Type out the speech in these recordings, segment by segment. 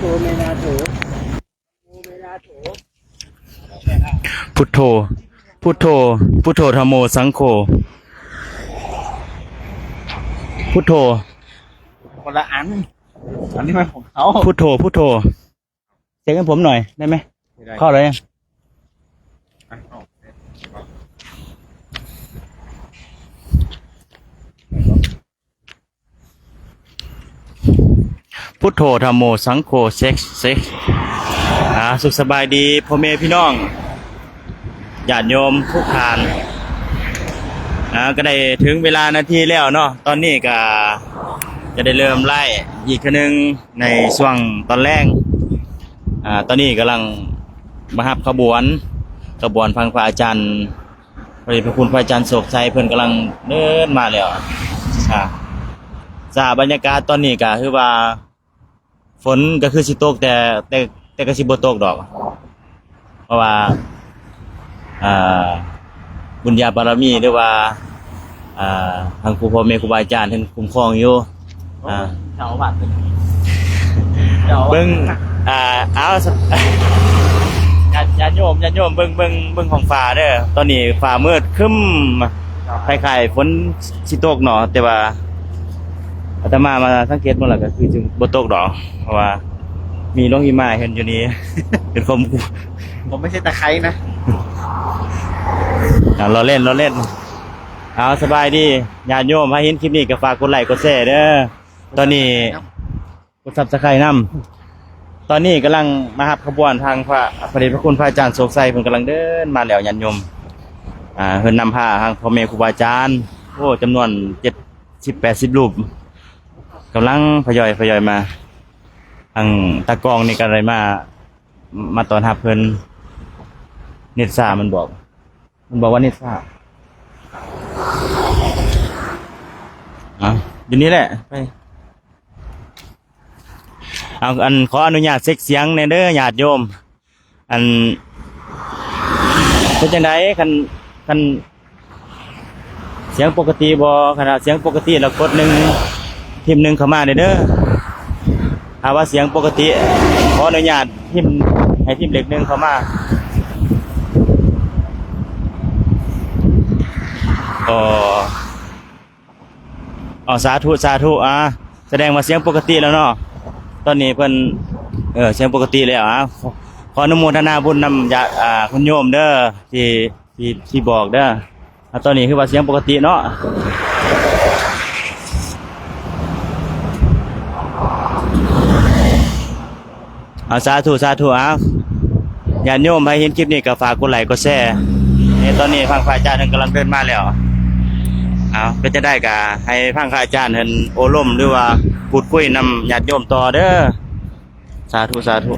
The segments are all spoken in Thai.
เมนาโถเมนาโถพุทโธพุทโธพุทโธธัมโมสังโฆพุทโธคนละอันนี้มันของเขา พุทโธพุทโธเสียงให้ผมหน่อยได้ไหมเข้าเลยยังพุทโธธัมโมสังโฆเซ็กสุขสบายดีพ่อแม่พี่น้องญาติโยมทุกท่านก็ได้ถึงเวลานาทีแล้วเนาะตอนนี้ก็จะได้เริ่มไล่อีกครั้งนึงในช่วงตอนแรกตอนนี้กำลังมาหับขบวนฟังพระอาจารย์พระคุณพระอาจารย์โศกชัยเพิ่นกำลังเดินมาแล้วบรรยากาศตอนนี้ก็คือว่าฝนก็คือสิตกแต่ก็สิบ่ตกดอกเพราะว่าบุญญาบารมีหรือว่าทางครูพ่อแม่ครูบาอาจารย์ท่านคุ้มครองอยู่เจ้าบัตรเบิ่งเอาญาติโยมเบิ่งของฟ้าเด้อตอนนี้ฟ้ามืดครึ้มคล้ายๆฝนสิตกเนาะแต่ว่าอาตมาสังเกตมาแล้วก็คือจึงบ่ตกดอกเพราะว่ามีน้องหิมะเห็นอยู่นี่ เป็นผมไม่ใช่ตะไคร้นะเราเล่นเอาสบายดีญาติโยมถ้าเห็นคลิปนี้ก็ฝากกดไลค์กดแชร์เด้อตอนนี้กด Subscribe นำตอนนี้กำลังมาหับขบวนทางพระเดชพระคุณพระอาจารย์โศกชัยเพิ่นกำลังเดินมาแล้วญาติโยมเพิ่นนำผ้าทางพ่อแม่ครูบาอาจารย์โอ้จำนวน70-80รูปกำลังทยอยมาทางตะกองนี่ก็เลยมาตอนรับเพิ่นเน็ตซ่ามันบอกว่าเน็ตซ่าอยู่นี่แหละไปขออนุญาตเช็คเสียงในเด้อญาติโยมเป็นจังได๋คันเสียงปกติบ่ขณะเสียงปกติแล้วกด1พิมพ์1เข้ามาเด้อถ้าว่าเสียงปกติขออนุญาตให้พิมพ์เลข1เข้ามาสาธุแสดงว่าเสียงปกติแล้วเนาะตอนนี้เพิ่นเสียงปกติแล้วขออนุโมทนาบุญนำญาติคุณโยมเด้อที่บอกเด้อตอนนี้คือว่าเสียงปกติเนาะสาธุญาติโยมให้เห็นคลิปนี้ก็ฝากกดไลค์กดแชร์ตอนนี้ฟังพระอาจารย์กำลังเดินมาแล้วเป็นจะได้ก็ให้ฟังพระอาจารย์เห็นโอล่มหรือว่าพูดคุยนำญาติโยมต่อเด้อสาธุ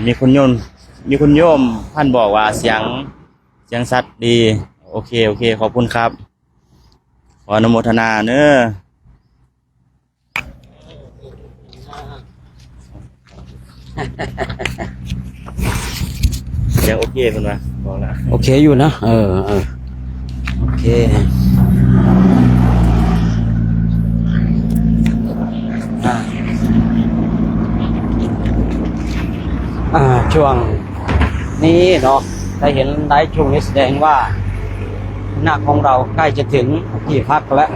มีคุณโยมท่านบอกว่าเสียงสัตว์ดีโอเคขอบคุณครับขออนุโมทนาเนอะเสียงโอเคเพิ่นว่าบอกแล้วโอเคอยู่นะโอเคช่วงนี้เนาะได้เห็นได้ช่วงนี้แสดงว่าหน้าของเราใกล้จะถึงที่พักแล้ว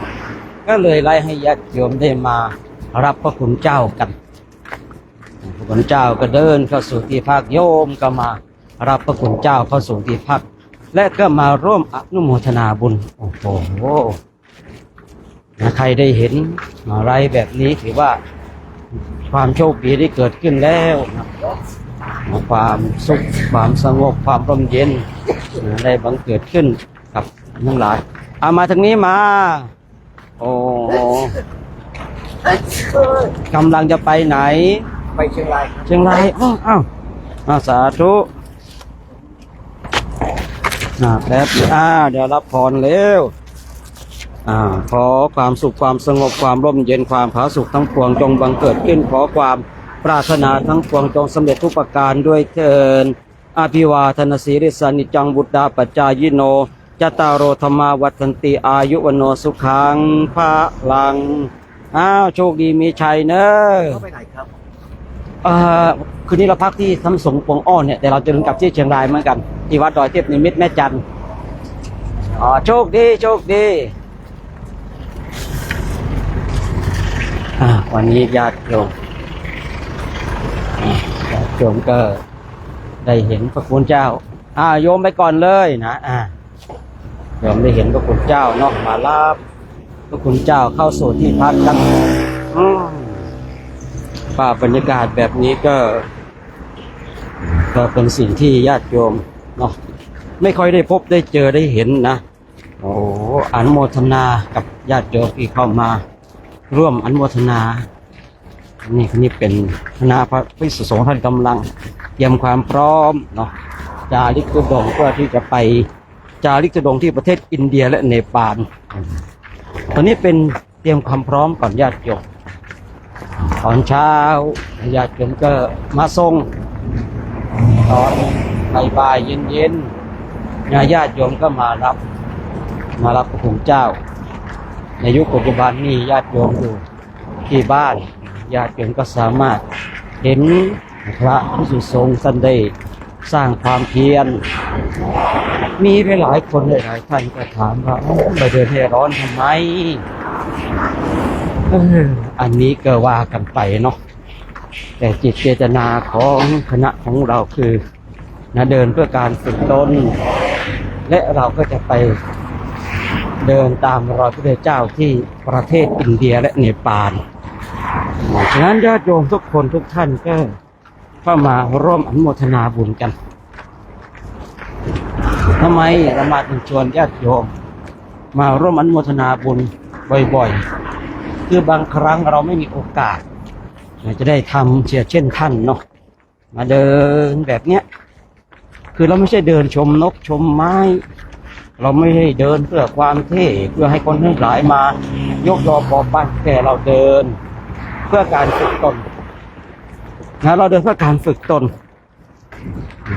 ก็เลยไล่ให้ญาติโยมได้มารับพระคุณเจ้ากันพระคุณเจ้าก็เดินเข้าสู่ที่พักโยมก็มารับพระคุณเจ้าเข้าสู่ที่พักและก็มาร่วมอนุโมทนาบุญโอ้โหใครได้เห็นอะไรแบบนี้ถือว่าความโชคดีที่เกิดขึ้นแล้วความสุขความสงบความร่มเย็นได้บังเกิดขึ้นกับทั้งหลายมาทางนี้มาโอ้กำลังจะไปไหนไปเชียงรายอ้าวสาธุแล้วเดี๋ยวรับพรเร็ว ขอความสุขความสงบความร่มเย็นความผาสุกทั้งปวงจงบังเกิดขึ้นขอความปรารถนาทั้งปวงจงสำเร็จทุกประการด้วยเถิดอภิวาทนาสีริสานิจังบุตตาปัจจายโนจตารโอธรรมาวัฏันติอายุวโนสุขังพระลังโชคดีมีชัยเนอะ เข้าไปไหนครับ คืนนี้เราพักที่สำสงปวงอ้อนเนี่ยแต่เราจะลงกลับที่เชียงรายเหมือนกันที่วัดดอยเทพนิมิตรแม่จันทร์โชคดีโชคดีวันนี้ญาติโยมก็ได้เห็นพระคุณเจ้าโยมไปก่อนเลยนะโยมได้เห็นพระคุณเจ้าเนาะมารับพระคุณเจ้าเข้าสู่ที่พักกันภาพบรรยากาศแบบนี้ก็เป็นสิ่งที่ญาติโยมเนาะไม่ค่อยได้พบได้เจอได้เห็นนะอนุโมทนากับญาติโยมที่เข้ามาร่วมอนุโมทนานี่เป็นคณะพระภิกษุสงฆ์ท่านกำลังเตรียมความพร้อมเนาะจาริกธุดงค์เพื่อที่จะไปจาริกธุดงค์ที่ประเทศอินเดียและเนปาลตอนนี้เป็นเตรียมความพร้อมก่อนญาติโยมตอนเช้าญาติโยมก็มาส่งตอนบ่ายเย็นญาติโยมก็มารับพระคุณเจ้าในยุคปัจจุบันนี้ญาติโยมอยู่ที่บ้านญาติโยมก็สามารถเห็นพระภิกษุสงฆ์ท่านได้สร้างความเพียรมีหลายคนหลายท่านก็ถามว่าไปเดินให้ร้อนทำไมอันนี้ก็ว่ากันไปเนาะแต่จิตเจตนาของคณะของเราคือเดินเพื่อการฝึกตนและเราก็จะไปเดินตามรอยพระพุทธเจ้าที่ประเทศอินเดียและเนปาลฉะนั้นญาติโยมทุกคนทุกท่านก็เข้ามาร่วมอนุโมทนาบุญกันทำไมเรามาชวนญาติโยมมาร่วมอนุโมทนาบุญบ่อยๆคือบางครั้งเราไม่มีโอกาสจะได้ทำเช่นท่านเนาะมาเดินแบบเนี้ยคือเราไม่ใช่เดินชมนกชมไม้เราไม่ให้เดินเพื่อความเท่เพื่อให้คนทั้งหลายมายกยอปอปั้นแต่เราเดินเพื่อการฝึกตนเราเดินเพื่อการฝึกตน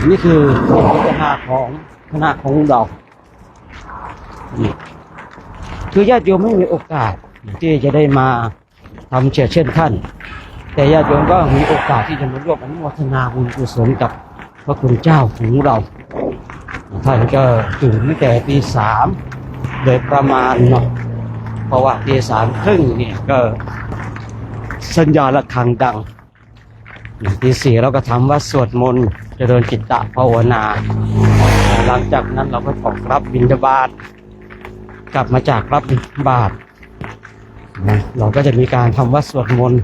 นี่คือเจตนาของคณะของเราคือญาติโยมไม่มีโอกาสที่จะได้มาทำเช่นท่านแต่ญาติโยมก็มีโอกาสที่จะมาร่วมอนุโมทนาบุญกุศลกับพระคุณเจ้าของเราท่านก็ตื่นตั้งแต่ตี 3โดยประมาณเนาะเพราะว่าตี 3:30เนี่ยก็สัญญาณระฆังดังตี 4เราก็ทำวัดสวดมนต์เจริญจิตตภาวนาหลังจากนั้นเราก็ออกรับบิณฑบาตกลับมาจากรับบิณฑบาตเราก็จะมีการทำวัดสวดมนต์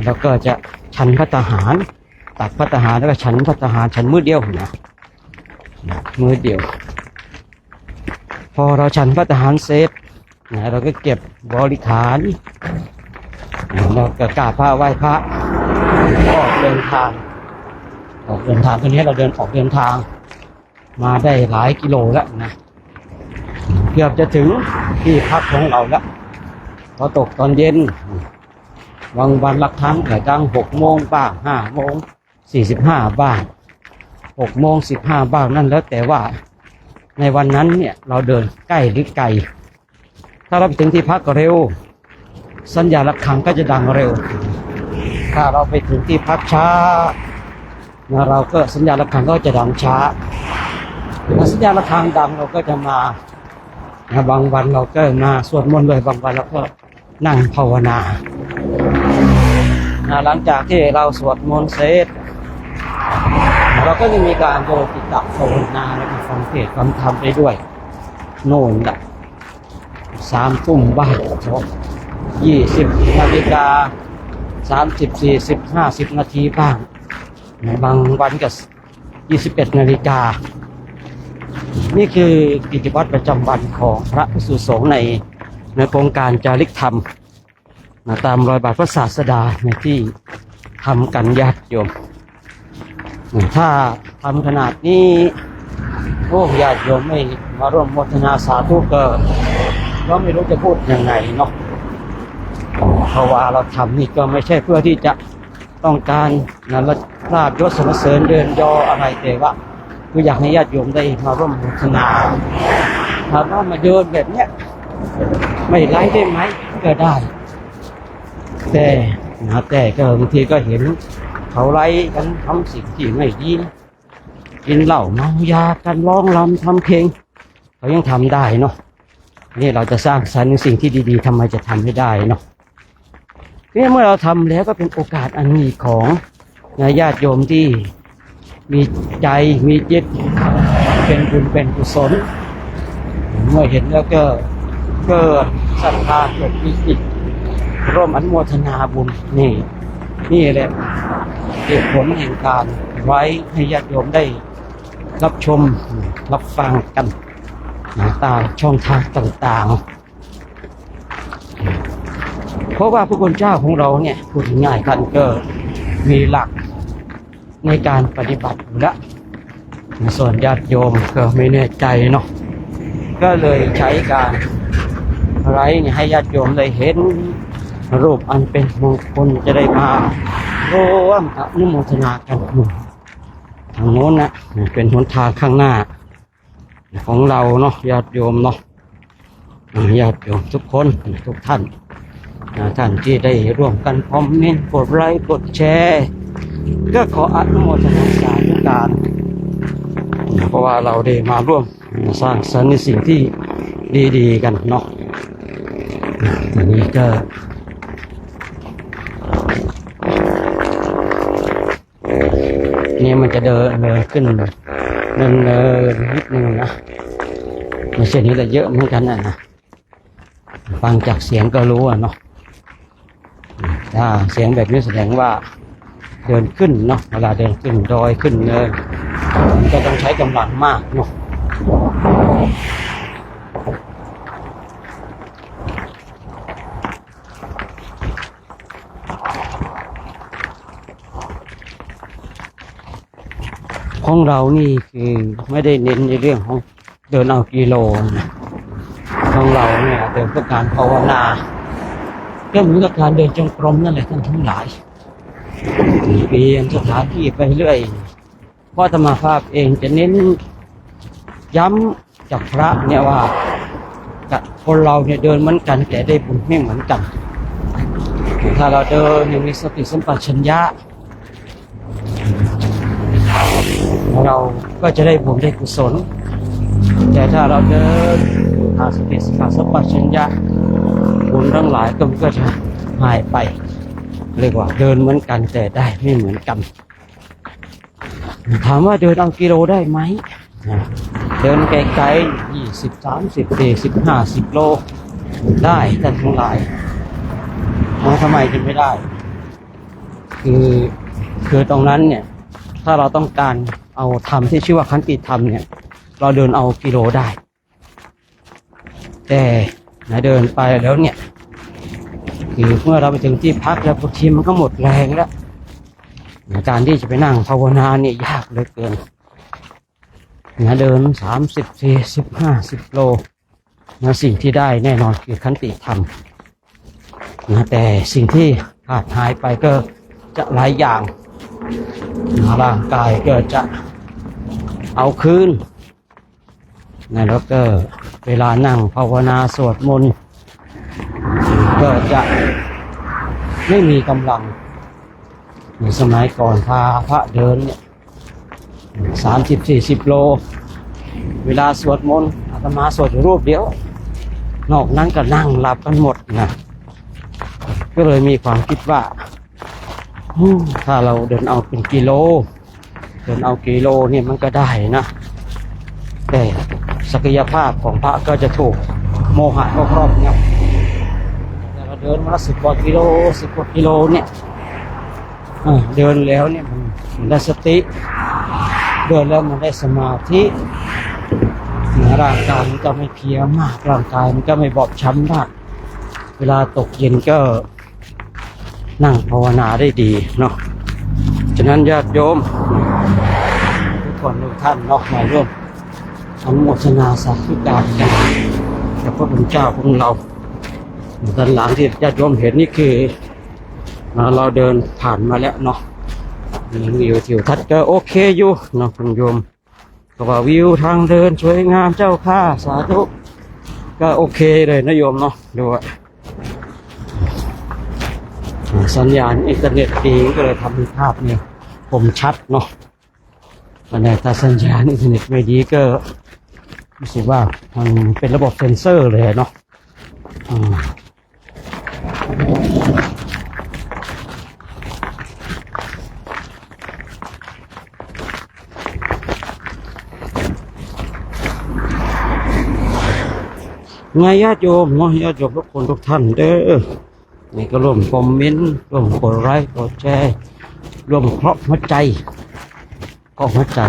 แล้วก็จะฉันภัตตาหารตักภัตตาหารแล้วก็ฉันภัตตาหารฉันมื้อเดียวนะมื้อเดียวพอเราฉันภัตตาหารเสร็จเราก็เก็บบริขารเราก็กราบพระไหว้พระออกเดินทางตอนนี้เราออกเดินทางมาได้หลายกิโลแล้วนะเกือบจะถึงที่พักของเราแล้วพอตกตอนเย็นบางวันละครั้งแต่ตั้ง6 โมงบ้าง5 โมง 45บ้าง6 โมง 15บ้างนั่นแล้วแต่ว่าในวันนั้นเนี่ยเราเดินใกล้หรือไกลถ้าเราไปถึงที่พักเร็วสัญญาณระฆังก็จะดังเร็วถ้าเราไปถึงที่พักช้าเราก็สัญญาณระฆังก็จะดังช้าถ้าสัญญาณระฆังดังเราก็จะมาบางวันเราก็มาสวดมนต์เลยบางวันเราก็นั่งภาวนาหลังจากที่เราสวดมนต์เสร็จเราก็จะมีการโยจิตตภาวนาและก็ฟังเทศน์ฟังธรรมไปด้วยโน่นละ3 ทุ่มบ้าง20 นาฬิกา30 40 50 นาทีบ้างบางวันก็21 นาฬิกานี่คือกิจวัตรประจำวันของพระภิกษุสงฆ์ในโครงการจาริกธรรมตามรอยบาทพระศาสดาในที่ทำกันญาติโยมถ้าทำขนาดนี้ญาติโยมไม่มาร่วมโมทนาสาธุก็ ก็ไม่รู้จะพูดยังไงเนาะเพราะว่าเราทำนี่ก็ไม่ใช่เพื่อที่จะต้องการนะลาบยศสรรเสริญเดินยออะไรแต่ว่าคืออยากให้ญาติโยมได้มาร่วมบูชนาถามว่ามาเดินแบบเนี้ยไม่ไล่ได้ไหมก็ได้ แต่ก็บางทีก็เห็นเขาไล่กันทำสิ่งที่ไม่ดีกินเหล้าเมายากันร้องรำทำเพลงเขายังทำได้เนาะนี่เราจะสร้างสรรค์สิ่งที่ดีๆทำไมจะทำไม่ได้เนาะนี่เมื่อเราทำแล้วก็เป็นโอกาสอันดีของญาติโยมที่มีใจมีจิตเป็นบุญเป็นกุศลเมื่อเห็นแล้วก็เกิดศรัทธาเกิดปิติร่วมอนุโมทนาบุญนี่แหละเหตุผลแห่งการไว้ให้ญาติโยมได้รับชมรับฟังกันตามช่องทางต่างๆเพราะว่าพระคุณเจ้าของเราเนี่ยพูดง่ายๆท่านก็มีหลักในการปฏิบัติอยู่แล้วส่วนญาติโยมก็ไม่แน่ใจเนาะก็เลยใช้การไว้ให้ญาติโยมได้เห็นรูปอันเป็นมงคลจะได้มาร่วมอนุโมทนากันทางโน้นนะเป็นหนทางข้างหน้าของเราเนาะญาติโยมเนาะญาติโยมทุกคนทุกท่านท่านที่ได้ร่วมกันคอมเมนต์กดไลค์กดแชร์ก็ขออนุโมทนาสาธุการเพราะว่าเราได้มาร่วมสร้างสรรค์ในสิ่งที่ดีๆกันเนาะทีนี้ก็เนี่ยมันจะเดินเลยขึ้นเดินนิดนึงนะไม่ใช่นี้แต่เยอะเหมือนกันนะฟังจากเสียงก็รู้เนาะถ้าเสียงแบบนี้แสดงว่าเดินขึ้นเนาะเวลาเดินขึ้นดอยขึ้นเนินมันก็ต้องใช้กำลังมากเนาะของเรานี่คือไม่ได้เน้นในเรื่องของเดินเอากิโลนะของเราเนี่ยเดินเพื่อการภาวนาก็เหมือนกับการเดินจงกรมนั่นแหละท่านทั้งหลายเปลี่ยนสถานที่ไปเรื่อยเพราะธรรมภาพเองจะเน้นย้ำจากพระเนี่ยว่าคนเราเนี่ยเดินเหมือนกันแต่ได้บุญไม่เหมือนกันถ้าเราเดินอย่างมีสติสัมปชัญญะเราก็จะได้บุญได้กุศลแต่ถ้าเราเดินขาดสติสัมปชัญญะบุญทั้งหลายก็จะหายไปเรียกว่าเดินเหมือนกันแต่ได้ไม่เหมือนกันถามว่าเดินเอากิโลได้ไหมเดินไกลๆ20 30 40 50 โลได้แต่ทั้งหลายทำไมถึงไม่ได้คือตรงนั้นเนี่ยถ้าเราต้องการเอาธรรมที่ชื่อว่าขันติธรรมเนี่ยเราเดินเอากิโลได้แต่เดินไปแล้วเนี่ยคือเมื่อเราไปถึงที่พักแล้วบางทีมันก็หมดแรงแล้วการที่จะไปนั่งภาวนาเนี่ยยากเหลือเกินเดิน30 40 50 โลสิ่งที่ได้แน่นอนคือขันติธรรมแต่สิ่งที่ขาดหายไปก็จะหลายอย่างร่างกายก็จะเอาคืนแล้วก็เวลานั่งภาวนาสวดมนต์ก็จะไม่มีกำลังในสมัยก่อนพาพระเดินเนี่ย30-40 โลเวลาสวดมนต์อาตมาสวดอยู่รูปเดียวนอกนั้นก็นั่งหลับกันหมดนะก็เลยมีความคิดว่าถ้าเราเดินเอาเป็นกิโลเดินเอากิโลเนี่ยมันก็ได้นะแต่ศักยภาพของพระก็จะถูกโมหะครอบงำแต่เราเดินมา10 กว่ากิโล10 กว่ากิโลเนี่ยเดินแล้วเนี่ยมันได้สติเดินแล้วมันได้สมาธิร่างกายมันก็ไม่เพลียมากร่างกายมันก็ไม่บอบช้ำมากเวลาตกเย็นก็นั่งภาวนาได้ดีเนาะฉะนั้นญาติโยมทุกคนทุกท่านเนาะมาร่วมอนุโมทนาสาธุการกัน กับพระคุณเจ้าของเราด้านหลังที่ญาติโยมเห็นนี่คือเราเดินผ่านมาแล้วเนาะวิวทิวทัศน์ก็โอเคอยู่เนาะคุณโยมก็ว่าวิวทางเดินสวยงามเจ้าค่าสาธุก็โอเคเลยนะโยมเนาะดูสัญญาณอินเทอร์เน็ตดีก็เลยทำให้ภาพเนี่ยคมชัดเนาะแต่ถ้าสัญญาณอินเทอร์เน็ตไม่ดีก็รู้สึกว่ามันเป็นระบบเซ็นเซอร์เลยเนาะไงญาติโยมเนาะญาติโยมทุกคนทุกท่านเด้อนี่ก็ร่วมคอมเมนต์ร่วมกดไลค์กดแชร์ร่วมเคาะหัวใจก็หัวใจ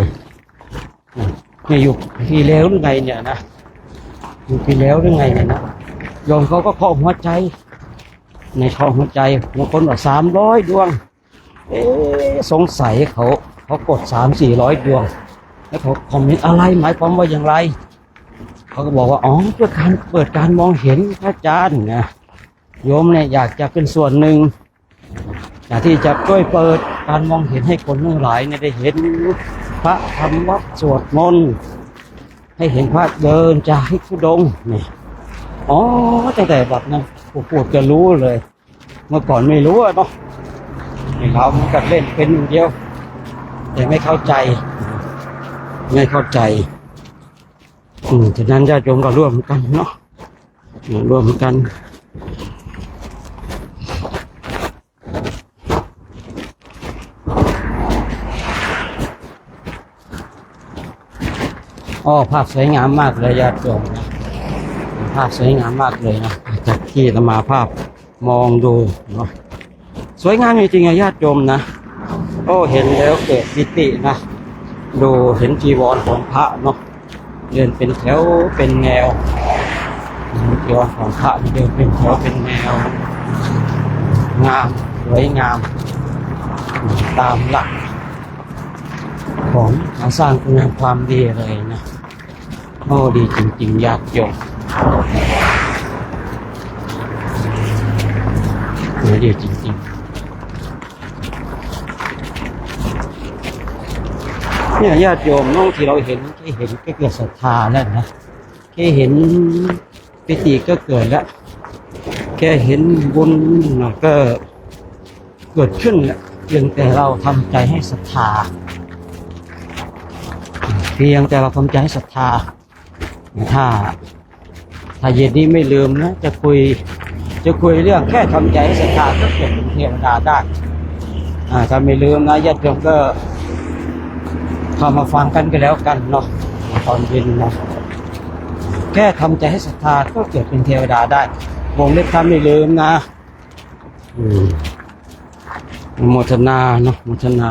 นี่อยู่ปีแล้วหรือไงเนี่ยนะอยู่ปีแล้วหรือไงเนี่ยนะโยมเขาก็เคาะหัวใจในเคาะหัวใจบางคนว่า300 ดวงสงสัยเขากด300-400 ดวงแล้วเขาคอมเมนต์อะไรหมายความว่าอย่างไรเขาก็บอกว่าอ๋อเพื่อการเปิดการมองเห็นพระอาจารย์นะโยมเนี่ยอยากจะเป็นส่วนหนึ่งอยากที่จะช่วยเปิดการมองเห็นให้คนทั้งหลายเนี่ยได้เห็นพระทำวัดสวดมนต์ให้เห็นพระเดินจากให้ทุดงนี่อ๋อตั้งแต่แบบนั้นพูดก็รู้เลยเมื่อก่อนไม่รู้เนาะเรามันก็เล่นเป็นอย่างเดียวแต่ไม่เข้าใจฉะนั้นญาติโยมก็ร่วมกันเนาะร่วมกันภาพสวยงามมากเลยญาติโยมนะภาพสวยงามมากเลยนะจากที่เรามาภาพมองดูเนาะสวยงามจริงๆญาติโยมนะเห็นแล้วเกิดปิตินะดูเห็นจีวรของพระเนาะเดินเป็นแถวเป็นแนวจีวรของพระเดินเป็นแถวเป็นแนวงามสวยงามตามหลักของการสร้างคุณงามความดีเลยนะดีจริงๆญาติโยมดีจริงๆเนี่ยญาติโยมน้องที่เราเห็นก็เกิดศรัทธาแล้วนะแค่เห็นปิติก็เกิดแล้วแค่เห็นบุญก็เกิดขึ้นแล้วเพียงแต่เราทำใจให้ศรัทธาถ้าเย็นนี้ไม่ลืมนะจะคุยเรื่องแค่ทำใจให้ศรัทธาก็เกิดเป็นเทวดาได้ถ้าไม่ลืมนะญาติโยมก็เข้ามาฟังกันก็แล้วกันเนาะตอนเย็นนะแค่ทำใจให้ศรัทธาก็เกิดเป็นเทวดาได้วงเล็บทำไม่ลืมนะโมทนาเนาะโมทนา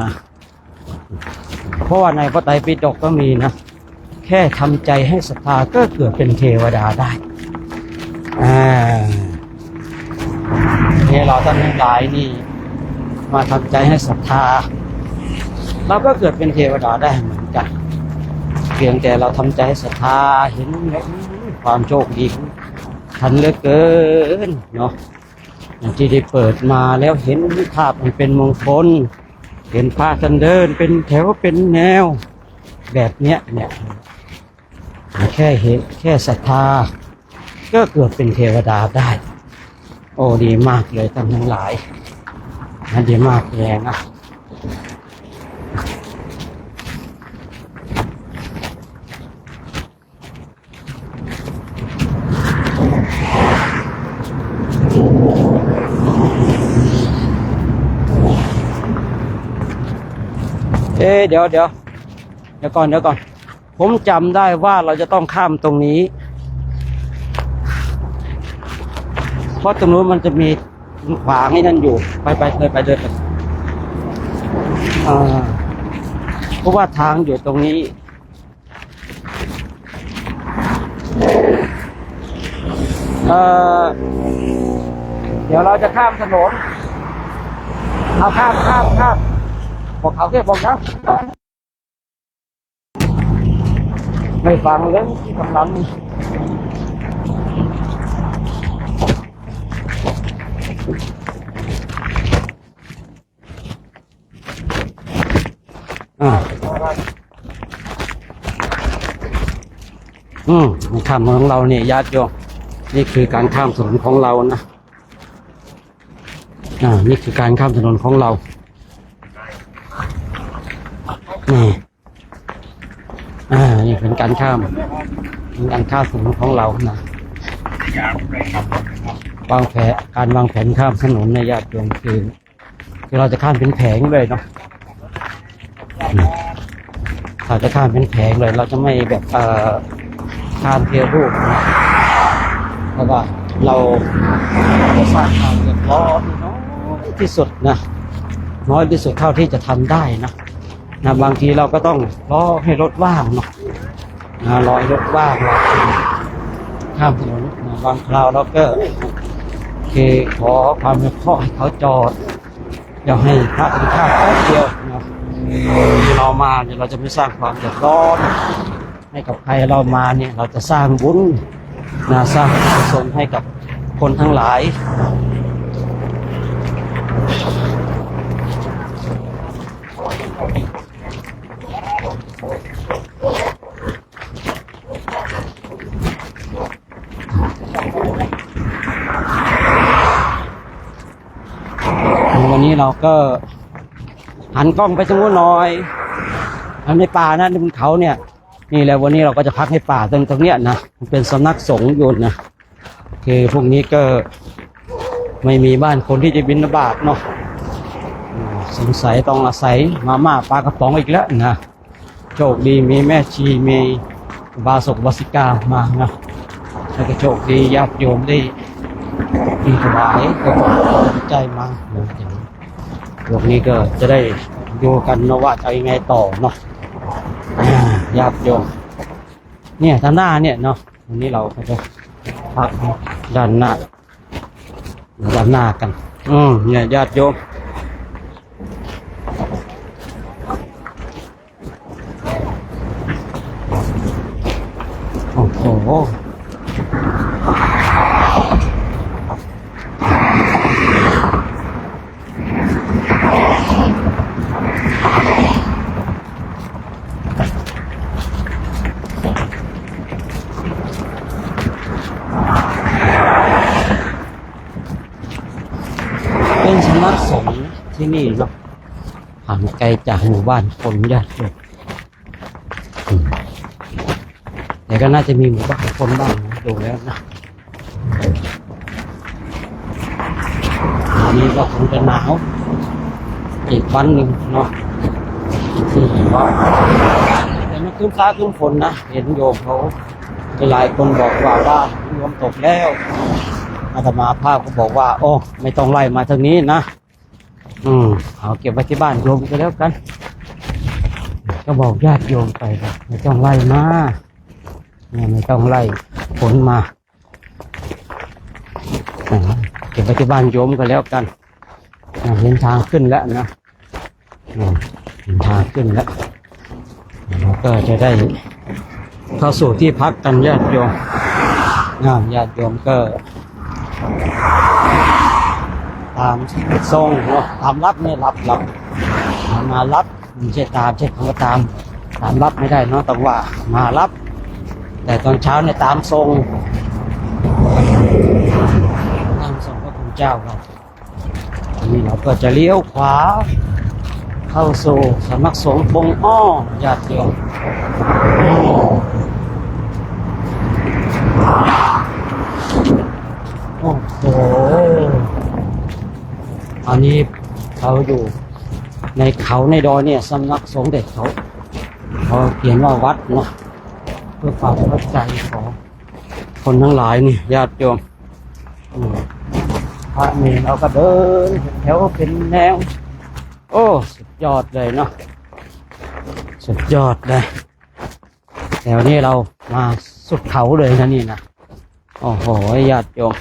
เพราะว่าในพระไตรปิฎกก็มีนะแค่ทำใจให้ศรัทธาก็เกิดเป็นเทวดาได้เราท่านทั้งหลายนี่มาทำใจให้ศรัทธาเราก็เกิดเป็นเทวดาได้เหมือนกันเพียงแต่เราทำใจให้ศรัทธาเห็นความโชคดีของท่านเหลือเกินเนาะที่ได้เปิดมาแล้วเห็นภาพมันเป็นมงคลเห็นพระท่านเดินเป็นแถวเป็นแนวแบบเนี้ยเนี่ยแค่เห็นแค่ศรัทธาก็เกิดเป็นเทวดาได้ดีมากเลยท่านทั้งหลายดีมากเลยนะเดี๋ยวก่อนผมจำได้ว่าเราจะต้องข้ามตรงนี้เพราะตรงนู้นมันจะมีขวางให้นั่นอยู่ไปเดินไปเพราะว่าทางอยู่ตรงนี้เดี๋ยวเราจะข้ามถนนเอาข้ามบอกเขาแค่บอกนะไม่ฟังเลยที่กำลัง อ่าข้ามของเราเนี่ยญาติโยมนี่คือการข้ามถนนของเรานะนี่คือการข้ามถนนของเรานี่นี่เป็นการข้ามถนนของเรานะวางแผนข้ามถนนในญาติโยมคือเราจะข้ามเป็นแผงเลยเนาะเราจะข้ามเป็นแผงเลยเราจะไม่แบบข้ามเพียรูปนะเพราะว่าเราจะสร้างความเดือดร้อนน้อยที่สุดนะน้อยที่สุดเท่าที่จะทำได้นะบางทีเราก็ต้องรอให้รถว่างเนาะรอให้รถว่างเราข้ามถนนบางคราวเราก็คือขอความเมตตาให้เขาจอดอย่าให้พระเป็นข้ามแป๊บเดียวนะเรามาเนี่ยเราจะไม่สร้างความเดือดร้อนให้กับใครเรามาเนี่ยเราจะสร้างบุญสร้างกุศลให้กับคนทั้งหลายวันนี้เราก็หันกล้องไปตรงนู้นหน่อยในป่านะบนเขาเนี่ยนี่แหละวันนี้เราก็จะพักในป่าตรงเนี้ยนะมันเป็นสำนักสงฆ์อยู่นะคือพวกนี้ก็ไม่มีบ้านคนที่จะบิณฑบาตเนาะสงสัยต้องอาศัยมาม่าปลากระป๋องอีกแล้วนะโชคดีมีแม่ชีมีบาศกบาสิกามานะแล้วก็โชคดีญาติโยมได้มีถวายก็ขอบใจมาพวกนี้ก็จะได้ดูกันนะว่าจะยังไงต่อเนาะญาติโยมเนี่ยด้านหน้าเนี่ยเนาะวันนี้เราก็จะพักด้านหน้ากันเนี่ยญาติโยมโอ้โหเป็นสำนักสงฆ์ที่นี่เนาะห่างไกลจากหมู่บ้านคนญาติโยมแต่ก็น่าจะมีหมู่บ้านคนบ้างดูแล้วนะอันนี้ก็คงจะหนาวอีกวันหนึ่งเนาะที่ว่าแต่ไม่ขึ้นฟ้าขึ้นฝนนะเห็นโยมเขาหลายคนบอกว่าโยมตกแล้วอาตมาภาพก็บอกว่าโอ้ไม่ต้องไล่มาทางนี้นะเอาเก็บไว้ที่บ้านโยมก็แล้วกันก็บอกญาติโยมไปไม่ต้องไล่มาไม่ต้องไล่ฝนมาเก็บไว้ที่บ้านโยมก็แล้วกันเห็นทางขึ้นแล้วนะเห็นทางขึ้นแล้วเราก็จะได้เข้าสู่ที่พักกันญาติโยมญาติโยมก็ตามทรงเนาะตามรับเนี่ยรับมารับไม่ใช่ตามใช่คำว่าตามรับไม่ได้เนาะต้องว่ามารับแต่ตอนเช้าเนี่ยตามทรงพระคุณเจ้าเราทีนี้เราก็จะเลี้ยวขวาเข้าสู่สำนักสงฆ์ปงอ้อญาติโยมโอ้โหอันนี้เขาอยู่ในเขาในดอยเนี่ยสำนักสงฆ์เด็กเขาเขียนว่าวัดเนาะเพื่อความเข้าใจของคนทั้งหลายนี่ญาติโยมพระนี่เราก็เดินแถวเป็นแนวโอ้สุดยอดเลยเนาะสุดยอดเลยแถวนี้เรามาสุดเขาเลยนะนี่นะโอ้โหญาติโยม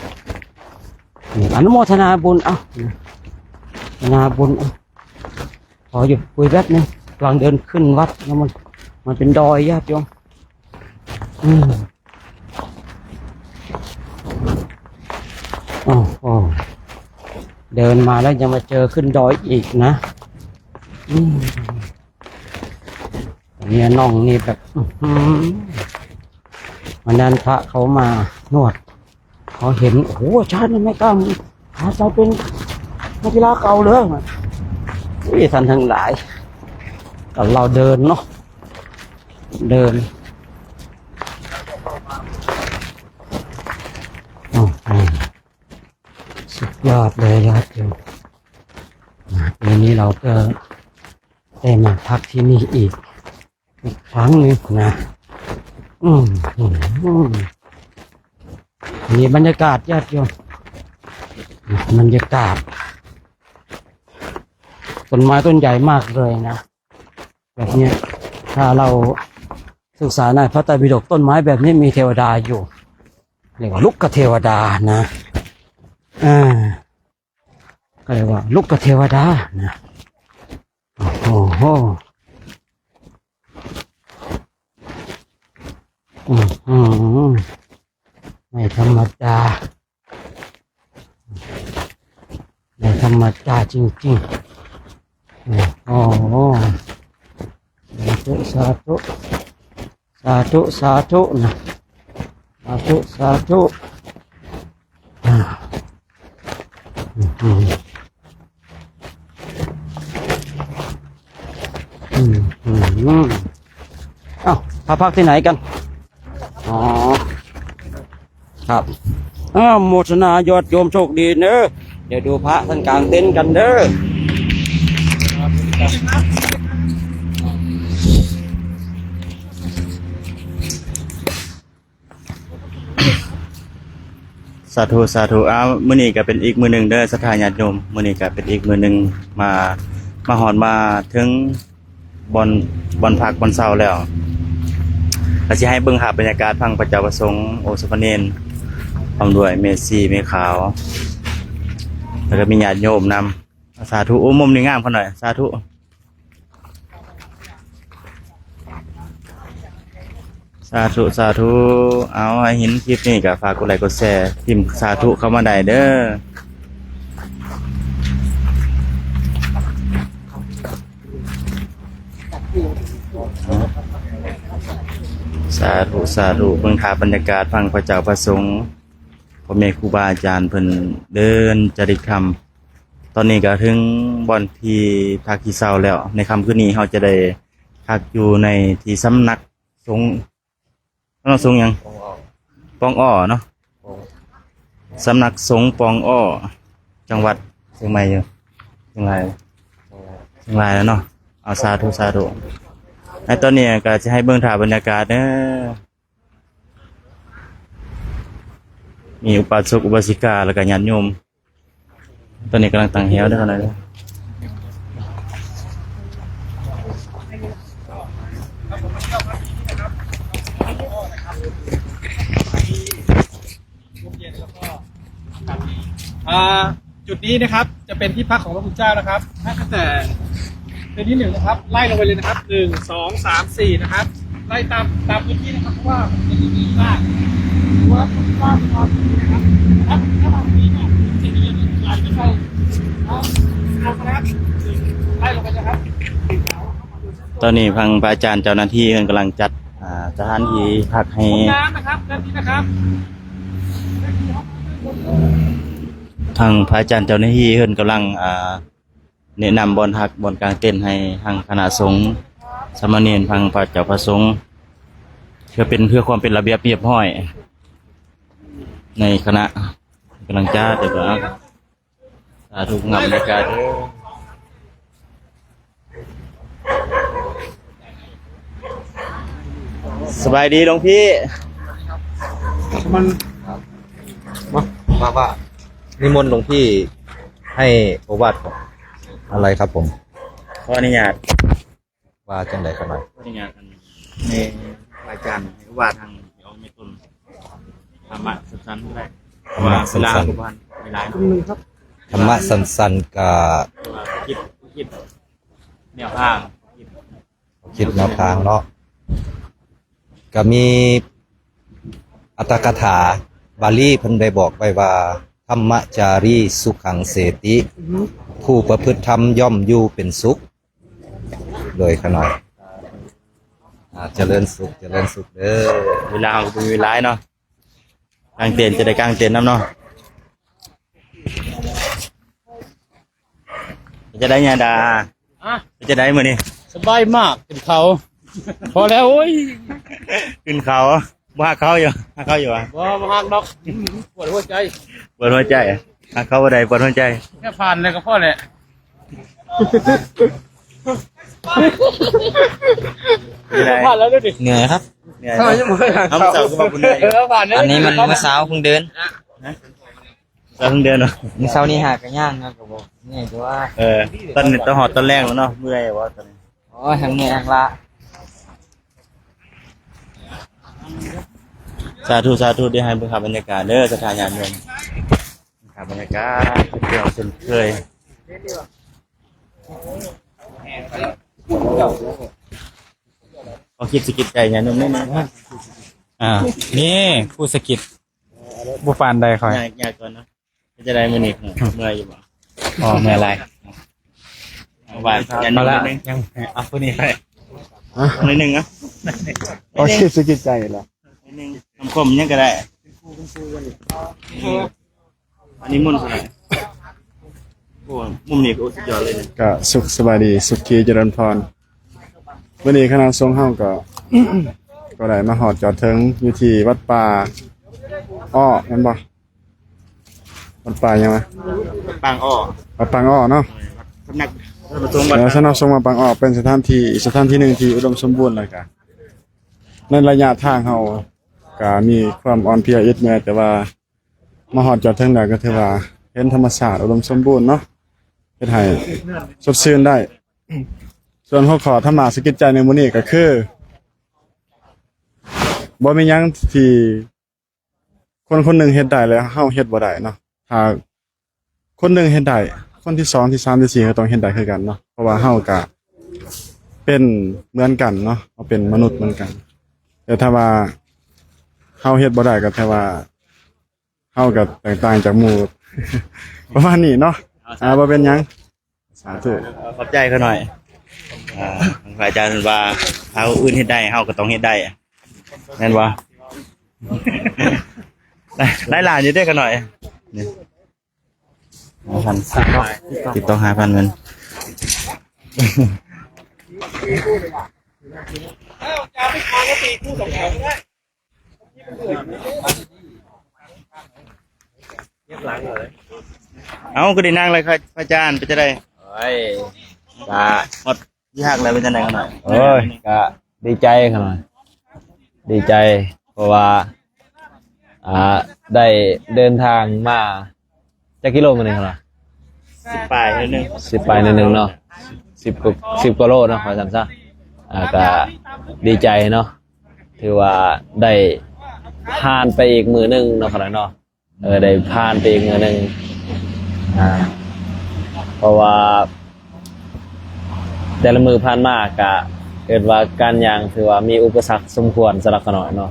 อนุโมทนาบุญนาบุญขอหยุดคุยแป๊บนึงกำลังเดินขึ้นวัดแล้วมันเป็นดอยญาติโยมโอ้ เดินมาแล้วยังมาเจอขึ้นดอยอีกนะเนี่ยน้องนี่แบบวันนั้นพระเขามานวดเขาเห็นโอ้โหอาจารย์นี่ไม่กล้าอาจารย์เป็นนักกีฬาเก่าเลยท่านทั้งหลายแต่เราเดินเนาะเดินสุดยอดเลยยอดอยู่ปีนี้เราก็ได้มาพักที่นี่อีกครั้งหนึ่งนะมีบรรยากาศยอดเยี่ยมบรรยากาศต้นไม้ต้นใหญ่มากเลยนะแบบนี้ถ้าเราศึกษาในพระไตรปิฎกต้นไม้แบบนี้มีเทวดาอยู่เรียกว่าลุกกเทวดานะก็เรียกว่าลุกกเทวดานะโอ้โหไม่ธรรมดาไม่ธรรมดาจริงๆโอ้โหสาธุสาธุสาธุนะสาธุสาธุเอ้าพักที่ไหนกันอ๋อครับโมทนายอดโยมโชคดีเนอะเดี๋ยวดูพระท่านกลางเต็นท์กันเด้อสาธุสาธุมื้อนี้ก็เป็นอีกมื้อหนึงเด้อศรัทธาญาติโยมมื้อนี้ก็เป็นอีกมื้อหนึงมาฮอดมาถึงบอนพักบอนเช้าแล้วก็สิให้เบิ่งภาพบรรยากาศพังพระเจ้าประสงค์โอสพเนนพร้อมด้วยเมสซี่เมขาวแล้วก็มีญาติโยมนำสาธุโอ้มุมนี้งามเขาหน่อยสาธุสาธุสาธุเอาให้เห็นคลิปนี้ก็ฝากกดไลค์กดแชร์พิมพ์สาธุเข้ามาได้เด้อสาธุสาธุเบิ่งภาพบรรยากาศฟังพระเจ้าประสงค์พ่อแม่ครูบาอาจารย์เพิ่นเดินจริกธรรมตอนนี้ก็ถึงบ่อนที่พักที่เช้าแล้วในค่ำคืนนี้เราจะได้พักอยู่ในที่สำนักสงฆ์สงฆ์หยังปองอ้อเนาะสำนักสงฆ์ปองอ้อจังหวัดเชียงใหม่อยู่เชียงรายแล้วเนาะเอาสาธุสาธุในตอนนี้ก็จะให้เบิ่งถ่ายบรรยากาศเด้อมีอุปาสกอุบาสิกาแล้วก็ญาติโยมตอนนี้กำลังตั้งแถวเด้อขนาดนี้จุดนี้นะครับจะเป็นที่พักของพระพุทธเจ้านะครับตั้งแต่เป็นที่หนึ่งนะครับไล่ลงไปเลยนะครับ1 2 3 4นะครับไล่ตามพื้นที่นะครับเพราะว่ามันจะมีมากว่าพระพุทธเจ้าเป็นความดีนะครับถ้าบางทีเนี่ยจะมีหลายที่เข้าลงนะครับไล่ลงไปนะครับ ตอนนี้พังพระอาจารย์เจ้าหน้าที่กำลังจัดสถานที่พักให้ ห้องน้ำนะครับด้านนี้นะครับ ทางพระอาจารย์เจ้าหน้าที่เพิ่นกำลังแนะนำบอนฮักบอนกลางเต็นท์ให้ทางคณะสงฆ์สามเณรทางพระเจ้าพระสงฆ์เพื่อความเป็นระเบียบเรียบร้อย ในคณะกำลังจ้าเดี๋ยวนะสาธุงามบรรยากาศสบายดีหลวงพี่ มัน ว่านิมนต์หลวงพี่ให้โอวาทของอะไรครับผม ขออนุญาต ว่าจังไดกันหน่อย ขออนุญาตในพระอาจารย์ให้ว่าทางยองเมตุนธรรมะสั้นๆก็ได้ว่าเวลากุบันเวลา ธรรมะสั้นๆกับ คิดแนวทาง คิดแนวทางเนาะก็มีอัตถกถาบาลีเพิ่นได้บอกไว้ว่าท รรมจารีสุขังเสติ ผู้ประพฤติธรรมย่อมอยู่เป็นสุข โดยขน่อยเจริญสุขเจริญสุขเด้อ เวลาเราเป็นเวลาเนาะกางเต็นท์จะได้กางเต็นท์น้ำเนาะจะได้ยาดา อ่ะ จะได้มื้อนี้ สบายมากเป็นเขา พอแล้วโอ้ย ขึ้นเขาบ่ฮักเขาอยู่ฮักเขาอยู่อ่ะ บ่มาหักดอกปวดหัวใจ ปวดหัวใจฮักเขาบ่ได้ปวดหัวใจ แค่ผ่านเลยก็พอแหละ ไม่ได้ ผ่านแล้วด้วยดิ เหนื่อยครับ เหนื่อยเนาะเอามาเสาร์ก็มาบุญได้ ผ่านเลย อันนี้มันเมื่อเช้าเพิ่งเดิน เสาร์เพิ่งเดือนเนาะ เมื่อเช้านี้หากระย่างครับผมเหนื่อยแต่ว่า ตอนนี้ตอนหอดตอนแรกแล้วเนาะเมื่อยว่าตอนนี้ โอ้ยทั้งเหนื่อยทั้งละ สาธุสาธุได้ให้เบิ่งภาพบรรยากาศเด้อสถานญาณเมืองภาพบรรยากาศเที่ยวเช่นเคยเอาคิดสกิดใจญาณเมืองนิดนึง นี่ผู้สกิดบุฟานใดคอย ยากก่อนเนาะจะได้มื้อนี้เมื่อยอยู่บ่ อ๋อไม่อะไร เอาว่าญาณเมืองนิดนึง ยังเอาผู้นี้ไป นิดนึงเนาะ โอเคสกิดใจแล้ว นิดนึงน้ำคมยังก็ได้อันนี้มุ่นเท่าไหร่โอ้มุมนี้ก็สุดยอดเลยเนี่ย ก็สุขสบายดีสุขีเจริญพรวันนี้คณะสงฆ์เฮาก็ ก็ได้มาหอดจอดถึงอยู่ที่วัดป่าอ้อแม่นบ่วัดป่ายังไง ปางอ้อ วัดปางอ้อเนาะ สำนักประสงค์วัด แล้วสำนักสงฆ์วัดปางอ้อเป็นสถานที่หนึ่งที่อุดมสมบูรณ์เลยก็ในระยะทางเฮาก็มีความอ่อนเพลียอิดเมื่อยแต่ว่ามาหอดจอดถึงได้ก็ถือว่าเห็นธรรมชาติอุดมสมบูรณ์เนาะเฮ็ดให้สดชื่นได้ ส่วนหัวข้อธรรมะสกิจใจในมื้อนี้ก็คือบ่มีหยังที่คนคนหนึ่งเฮ็ดได้แล้วเฮาเฮ็ดบ่ได้เนาะถ้าคนหนึ่งเฮ็ดได้คนที่สองที่สามที่สี่ก็ต้องเฮ็ดได้คือกันเนาะเพราะว่าเฮาก็เป็นเหมือนกันเนาะเราเป็นมนุษย์เหมือนกันแต่ถ้าว่าเฮาเฮ็ดบ่ได้ก็แปลว่าเฮาก็แตกต่างจากหมู่ ประมาณนี้เนาะบ่เป็นหยังสาธุ ขอบใจเขาหน่อยทางฝ่ายอาจารย์ว่าเฮาอื่นเฮ็ดได้เฮาก็ต้องเฮ็ดได้แม่นบ่ได้หลานอยู่ด้วยกันหน่อยนี่5,000ติดต่อ 5,000 เงิน จะไม่พอก็ตีคู่สองแถวได้ เอ้าก็ได้นั่งเลยครับอาจารย์ไปจะได้ โอ้ยก็ หมดยากเลยไปจะไหนกันหน่อย โอ้ยก็ดีใจขนาดดีใจ เพราะว่าได้เดินทางมาจะกิโลมันเองครับ 10 ปลายนิดนึง 10 ไปนิดนึงเนาะ10กว่าโลเนาะขอจำซะก็ดีใจเนาะถือว่าได้ผ่านไปอีกมือหนึงเนาะขนาดเนาะได้ผ่านไปอีกมือหนึงเพราะว่าแต่ละมือผ่านมากะเกิดว่าการยางถือว่ามีอุปสรรคสมควรสำหรับขน่อยเนาะ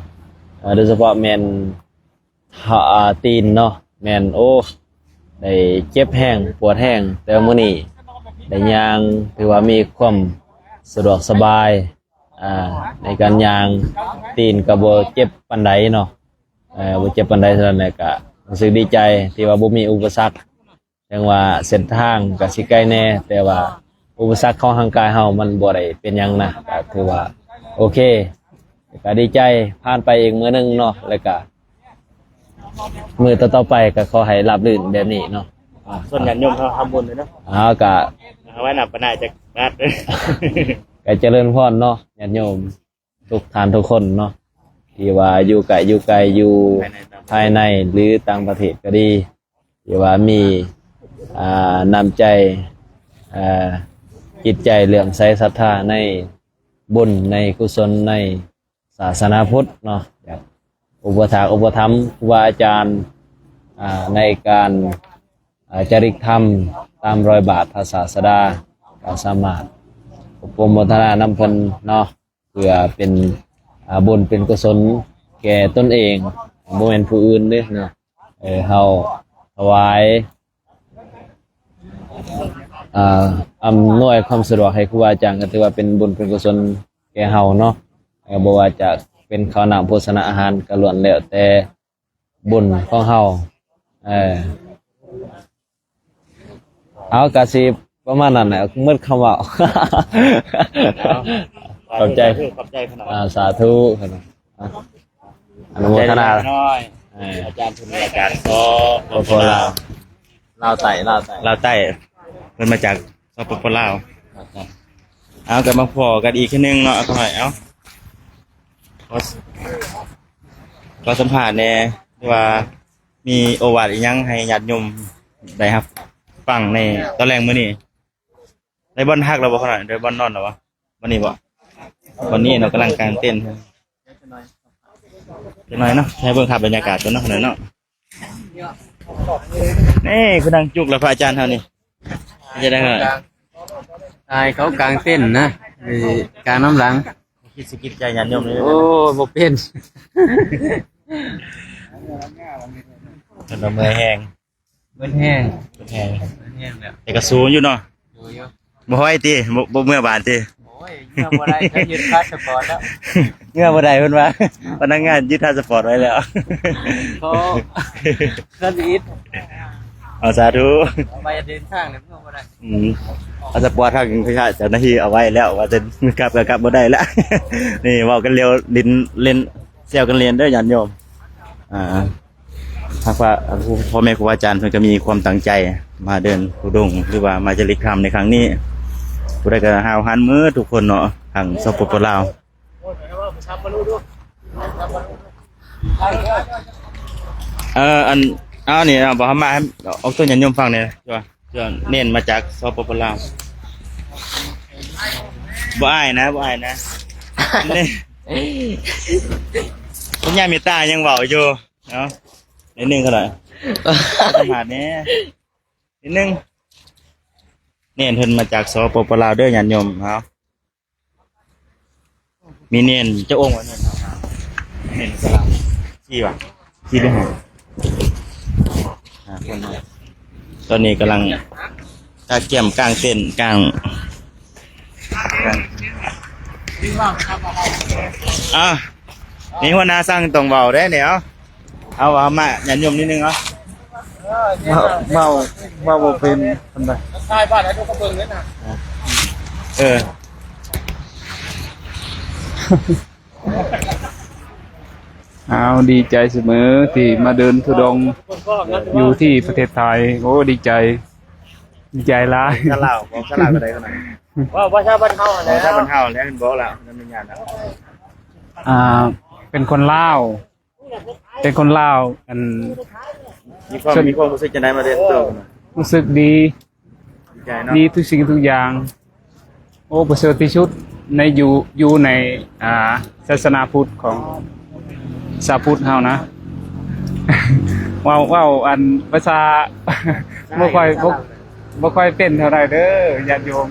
โดยเฉพาะแมนตีนเนาะแมนโอ้ได้เจ็บแห้งปวดแห้งแต่มื้อนี้ได้ยางถือว่ามีความสะดวกสบายในการยางตีนก็บ่เจ็บปานใดเนาะบ่เจ็บปานใดเท่านั้นแหละก็รู้สึกดีใจที่ว่าบ่มีอุปสรรคจังว่าเส้นทางก็สิไกลแน่แต่ว่าอุปสรรคของร่างกายเฮามันบ่ได้เป็นหยังนะก็ถือว่าโอเคก็ดีใจผ่านไปอีกมื้อหนึงเนาะแล้วก็มื้อต่อๆไปก็ขอให้ราบรื่นแบบนี้เนาะ ส่วนญาติโยมเขาทำบุญเลยเนาะ ก็ เอาไว้นับปานายจากรัฐ ก็เจริญพรเนาะญาติโยมทุกท่านทุกคนเนาะที่ว่าอยู่ไกลอยู่ภายในหรือต่างประเทศก็ดีที่ว่ามีนำใจจิตใจเลื่อมใสศรัทธาในบุญในกุศลในศาสนาพุทธเนาะอุปถากอุปถัมภ์ครูบาอาจารย์ในการจริกธรรมตามรอยบาทพระศาสดาก็สามารถอุปโมทนานำเพิ่นเนาะเพื่อเป็นบุญเป็นกุศลแก่ตนเองบ่แม่นผู้อื่นเด้อเนาะเฮา ถวายอำนวยความสะดวกให้ครูบาอาจารย์ก็ถือว่าเป็นบุญเป็นกุศลแก่เฮาเนาะบ่ว่าจะเป็นข้าวหน้าโภชนาอาหารก็ล้วนแล้วแต่บุญของเฮาเอากะสิประมาณนั้นแหละเหมือนคำว่า ขอบใจ ขอบใจขนาด สาธุขนาดอนุโมทนา น้อยอาจารย์ทุนอาจารย์ก็ โอ้โหลาวไต่ลาวไต่ ลาวใต้เพิ่นมาจากสปปลาวเอากลับมาพอกันอีกทีนึงเนาะเอาหน่อยเอาก็สัมภาษณ์แน่ว่ามีโอวาทอีหยังให้ญาติโยมได้ครับฟังในตอนแรกมื้อนี้ได้บ่อนฮักแล้วบ่ขนาดได้บ่อนนอนแล้วบ่วันนี้บ่วันนี้เรากำลังกางเต้นท์จังหน่อยเนาะให้เบิ่งภาพบรรยากาศตัวเนาะหน่อยเนาะนี่คือดังจุกแล้วพระอาจารย์เฮานี่จะได้เท่าไหร่ ตายเขากลางเต้นนะกลางน้ำหลัง คิดสิกิจใจญาติโยมเลย โอ้บ่เป็น เป็นละเมื่อยแห้ง เบิ้นแห้ง เมื่อยแห้ง เบิ้นแห้งแล้ว แต่ก็สูงอยู่เนาะ อยู่อยู่ บ่ห้อยติบ่เมื่อบานติ โอ้ยเงื่อบ่ได้เขายึดพาสปอร์ตแล้ว เงื่อบ่ได้เพิ่นว่าพนักงานยึดพาสปอร์ตไว้แล้ว เขาสนิท เอาสาธุ เอาไปเดินทางเนี่ยเงื่อบ่ได้ พาสปอร์ตทางเจ้าหน้าที่เอาไว้แล้วว่าจะกลับก็กลับบ่ได้แล้ว นี่เว้ากันเร็วลิ้นเล่นแซวกันเรียนเด้อญาติโยมทางว่าพ่อแม่ครูอาจารย์เพิ่นก็มีความตั้งใจมาเดินธุดงค์หรือว่ามาจริกธรรมในครั้งนี้ผู้ใดก็หาวหันมือทุกคนเนาะทางสปปลาวนี่บอกมาให้เอาตัวญาติโยมฟังเนี่ยจ้ะเน้นมาจากสปปลาวบ่อายนะนี่คุณยายมีตายังเว้าอยู่เนาะนิดนึงก็ได้สัมภาษณ์แหน่นิดนึงเน้นเพิ่นมาจากสปปลาวเด้อญาติโยมเฮามีเน้นเจ้าองค์ว่าเน้นเน้นสลามชี้ว่ะชี้ไปหาคนตอนนี้กำลังกางเกี่ยมกลางเต้นกลางนี่หัวหน้าสั่งต้องเบาได้เดี๋ยวเอามาญาติโยมนิดนึงเมาบ่เป็นปานใด ใช่บ้านแล้วดูกระเบื้องเลยนะ เอาดีใจเสมอที่มาเดินธุดงค์อยู่ที่ประเทศไทยโอ้ดีใจหลาย กะลาวบอกกะลาวก็ได้ขนาดว่าชาวบ้านเฮาแล้วชาวบ้านเฮาแล้วเห็นบอกแล้วนั่นเป็นญาติแล้ว เป็นคนลาวอัน มีความรู้สึกจะได้มาเรียนตัวกัน รู้สึกดี ดีใจเนาะ ดีทุกสิ่งทุกอย่างโอ้ประเสริฐที่สุดในอยู่ในศาสนาพุทธของชาวพุทธเฮานะ ว้าวอันภาษา บ่ค่อยเป็นเท่าไหร่เด้อญาติโยม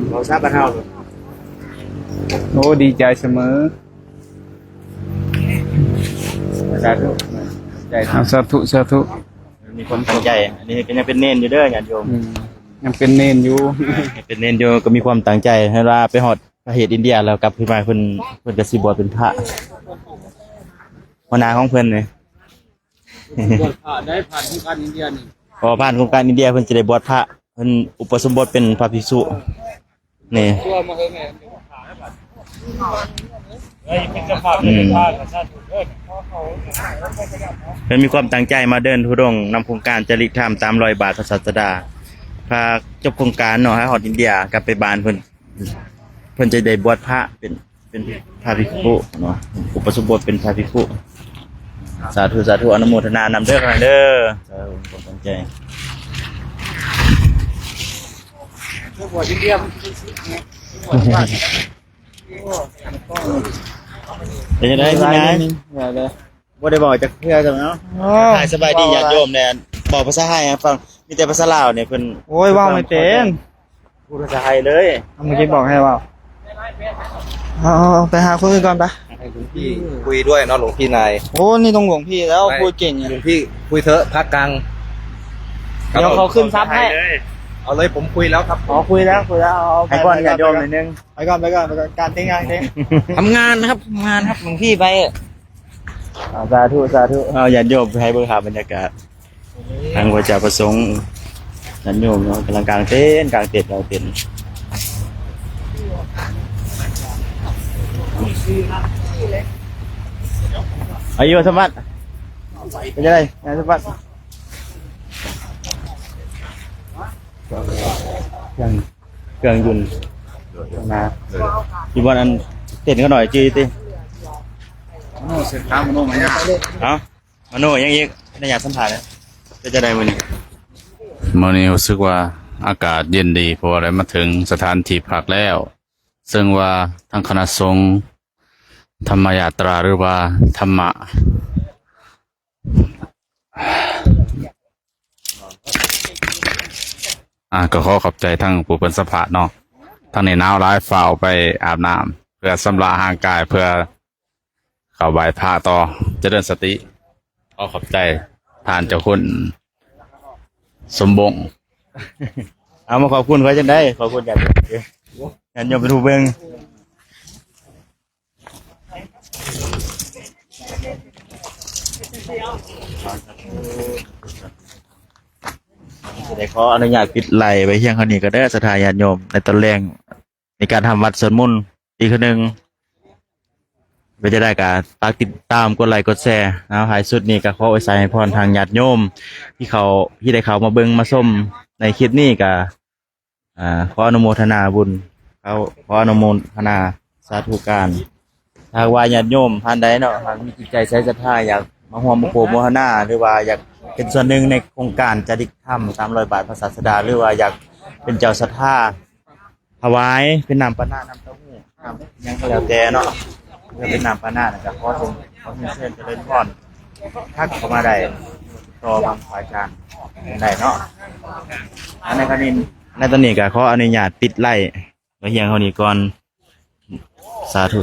เราชาวบ้านเฮา โอ้ดีใจเสมอ สาธุใจ สาธุ มีความตั้งใจอันนี้ก็ยังเป็นเน้นอยู่เด้อญาติโยม ยังเป็นเนนอยู่ เป็นเน้นอยู่ก็มีความตั้งใจให้ว่าไปฮอดประเทศอินเดียแล้วกลับขึ้นมาเพิ่นก็สิบวชเป็นพระหัวหน้าของเพิ่นนี่ ได้ผ่านที่การอินเดียนี่ พอผ่านโครงการอินเดียเพิ่นจะได้บวชพระเพิ่นอุปสมบทเป็นพระภิกษุนี่ ตัวมาเฮงแม่เป็นเจ้าภาพ เพิ่นมีความตั้งใจมาเดินธุดงค์นำโครงการจริกธรรมตามรอยบาทพระศาสดาพาจบโครงการเนาะให้ฮอดอินเดียกลับไปบ้านเพิ่นจะได้บวชพระเป็นพระภิกษุเนาะอุปสมบทเป็นพระภิกษุสาธุอนุโมทนานำเด้อครับเด้อสาธุความตั้งใจ หัวอินเดีย เป็นยังไงคุณยายบ่ได้บอกจักเทื่อจังเนาะหายสบายดีญาติโยมเนี่ยบอกภาษาไทยให้ฟังมีแต่ภาษาลาวเนี่ยเพิ่น โอ้ยว่าไม่เป็น พูดภาษาไทยเลย เมื่อกี้บอกให้ว่าไปหาคนอื่นก่อนไป ให้หลวงพี่คุยด้วยเนาะหลวงพี่นาย โอ้นี่ต้องหลวงพี่แล้วพูดเก่ง หลวงพี่คุยเถอะพักกลาง เดี๋ยวเขาขึ้นซับให้ เอาเลยผมคุยแล้วครับ อ๋อคุยแล้วเอา ให้ก่อนญาติโยมหน่อยนึง ไปก่อนการเต้นงานเต้น ทำงานนะครับทำงานครับหลวงพี่ไป สาธุเอาญาติโยมให้เบิ่งภาพบรรยากาศทางพระเจ้าประสงค์ญาติโยมเนาะกำลังกางเต็นท์กางเต็นท์อายุสมบัติเป็นยังไงงานสมบัติเครื่องยนต์นะอีบอลอันเต้นก็หน่อยจีติเอามโนยังอีกในอยากสัมผัสจะได้มื้อนี้ มื่อนี้รู้สึกว่าอากาศเย็นดีเพราะว่าได้มาถึงสถานที่พักแล้ว ซึ่งว่าทางคณะสงฆ์ธรรมยาตราหรือว่าธรรมะก็ขอขอบใจทั้งผู้เป็นสภาเนาะทั้งในหนาวร้ายฝ่าวไปอาบน้ำเพื่อสำระห่างกายเพื่อเข้าไหว้พระต่อเจริญสติขอขอบใจทานเจ้าคุณสมบง เอามาขอบคุณเขาจังได้ขอบคุณญาติโยมเป็นผู้เบิ่งได้ขออนุญาตปิดไลฟ์ไว้เพียงเท่านี้ก็ได้สถานญาติโยมในตอนแรกในการทำวัดสวดมนต์อีกครั้งหนึ่งเพื่อจะได้การฝากติดตามกดไลค์กดแชร์นะครับท้ายสุดนี้ก็ขออวยพรทางญาติโยมที่ได้เข้ามาเบิ่งมาชมในคลิปนี้ก็ขออนุโมทนาบุญขออนุโมทนาสาธุการถ้าว่าญาติโยมท่านใดเนาะท่านมีจิตใจใช้ศรัทธาอยากมาร่วมโภโมทนาหรือว่าอยากเป็นส่วนหนึ่งในโครงการจาริกธรรม300 บาทพระศาสดาหรือว่าอยากเป็นเจ้าศรัทธาถวายเป็นน้ำปานะน้ำเต้าหู้น้ำยังก็แล้วแต่เนาะเพื่อเป็นน้ำปานะนะครับขอเชิญเจริญพรทักเข้ามาได้ต่อบางฝ่ายการได้เนาะอันในคณินในตอนนี้ก็ขออนุญาตปิดไล่ไว้เพียงเท่านี้ก่อนสาธุ